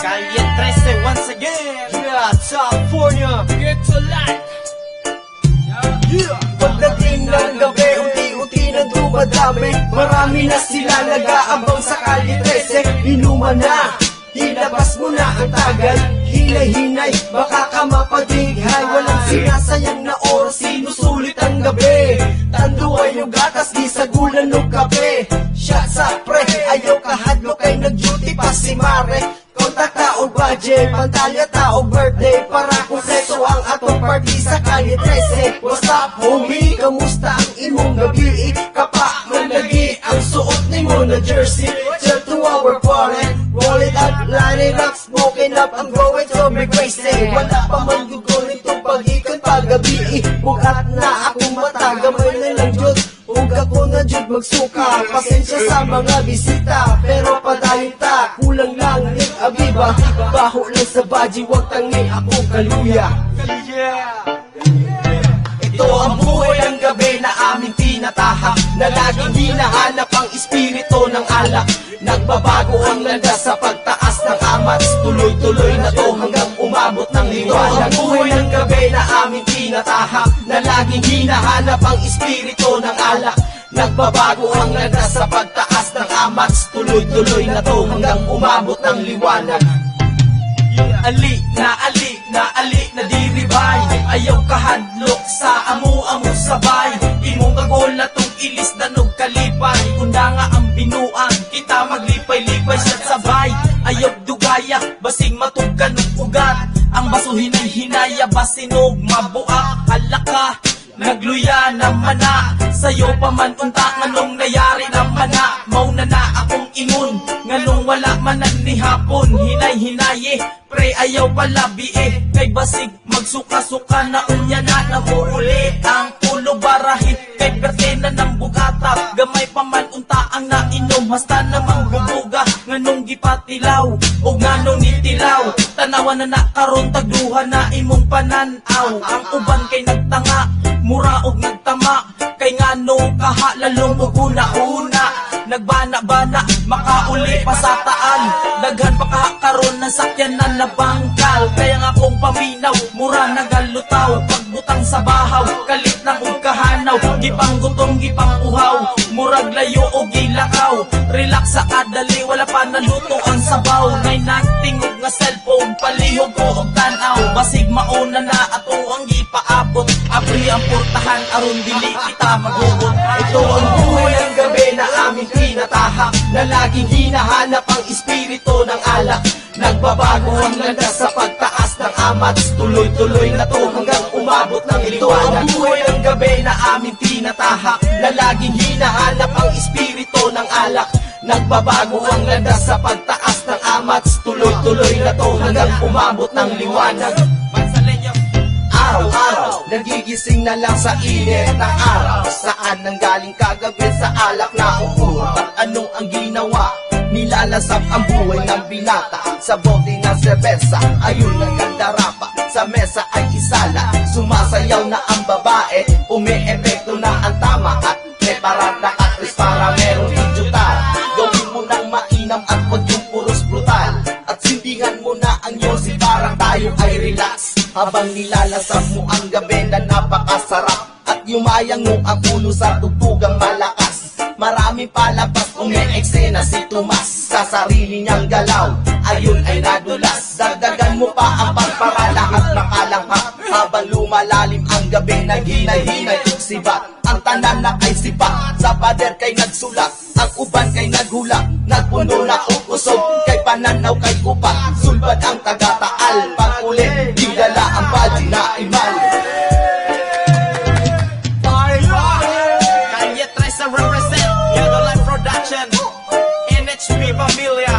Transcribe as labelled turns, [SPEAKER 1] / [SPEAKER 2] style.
[SPEAKER 1] Calle 13 once again. Yeah, California. Get to life.
[SPEAKER 2] Pagdating ng gabi, unti-unti na dumadami. Marami na sila nag-aabang sa Calle 13. Inuman na, ilabas mo na ang tagal. Hinay-hinay, baka ka mapadighay. Walang sinasayang na oras, sinusulit ang gabi. Tanduan yung gatas, di sagulan ng kape. Shot sa pre, ayaw kahadlo kay nag-duty pa si Mare. Kontak taong budget, pantalya taong birthday. Para kumpleto ang atong party sa Calle 13. What's up homie, kamusta ang imong gabi? Kapa man lagi ang suot ni mo na jersey. Till to our party, roll it up, line it up, smoking up, I'm going to be crazy. Wala pa man gugo nitong pag-ikot pag-gabi. Bugat na akong mata, gamay na lang Diyos. Huwag ako na Diyod magsuka, pasensya sa mga bisita. Pero padayon ta, kulang lang ni Abiba. Baho lang sa baji, huwag tangi akong kaluya. Ito ang buhay ng gabi na aming tinatahak, na laging hinahanap ang espiritu ng alak. Nagbabago ang landas sa pagtaas ng amats. Tuloy-tuloy na to hanggang umabot ng liwanag. Ito ang buhay ng gabi na aming tinatahak, na laging hinahanap ang espiritu ng alak. Nagbabago ang landas sa pagtaas ng amats. Tuloy-tuloy na to hanggang umabot ng liwanag.
[SPEAKER 1] Ali na diribay. Ayaw kahadlok sa amo sabay. Imong kagol na tong ilis danog kalipay. Kunda nga ang binuang, kita maglipay-lipay sa sabay. Ayaw dugaya, basing matugkan ng ugat. Ang basuhin ay hinaya, basinog mabuak. Alaka, nagluya naman na. Sa'yo pa man unta, nganong nayari naman na. Mauna na akong ingon, nganong wala manan ni hapon. Hinay-hinaye, pre ayaw palabi kay basig magsuka-suka na unya na namuuli. Ang ulo barahi, kay pertena ng bugata. Gamay pa man unta ang nainom, hasta namang bubuga. Nganong gipatilaw, o nganong nitilaw. Tanawan na nakaroon, tagduha na imong pananaw. Ang uban kay nagtanga, mura og nagtama. Kay nganong kahalalong og una-una. Nagbana-bana, makauli pa sa taal. Daghan pa kahakaroon ng sakyanan na bangkal. Kaya nga kong paminaw, mura nagalutaw. Pagbutang sa bahaw, kalit ng ugkahanaw. Gipang gutom, gipang uhaw, murag layo o gilakaw. Relax sa adali, wala pa naluto ang sabaw. Ngay nagtingog nga cellphone, palihog ko og tanaw. Basig mauna na ato ang gipaabot. Abri ang portahan, aron dili kita magugot.
[SPEAKER 2] Ito ang buhay ng gabi na aming tinatahak, na laging hinahanap ang espiritu ng alak. Nagbabago ang landas sa pagtaas ng amats. Tuloy-tuloy na to hanggang umabot ng liwanag. Ito ang buhay ng gabi na aming tinatahak, na laging hinahanap ang espiritu ng alak. Nagbabago ang landas sa pagtaas ng amats. Tuloy-tuloy na to hanggang umabot ng liwanag. Araw-araw, nagigising na lang sa init ng araw. Saan nanggaling kagabi sa alak na uurot? At anong ang ginawa? Nilalasap ang buhay ng binata sa bote ng serbesa. Ayun nagkandarapa, sa mesa ay isala. Sumasayaw na ang babae, umi-epekto na ang tama. At preparat na actress para merong idyutar. Gawin mo nang mainam at huwag yung puros brutal. At sindihan mo na ang yosi parang tayo ay relax. Habang nilalasap mo ang gabi na napakasarap. At yumayang mo ang ulo sa tugtugang malakas. Maraming palabas, umi-eksena si Tomas. Sa sarili niyang galaw, ayun ay nadulas. Dagdagan mo pa ang pagparala at nakalanghap. Habang lumalalim ang gabi, naghinay-hinay sibat. Ang tanan na ay sipa, sa pader kay nagsulat. Ang uban kay naghulak, nagpuno na usog. Kay pananaw kay upa, sulbad ang tagataal. Pag-ulit, digala ang baji na imal.
[SPEAKER 1] Calle 13 represent Yellow Life Production, NHP Familia.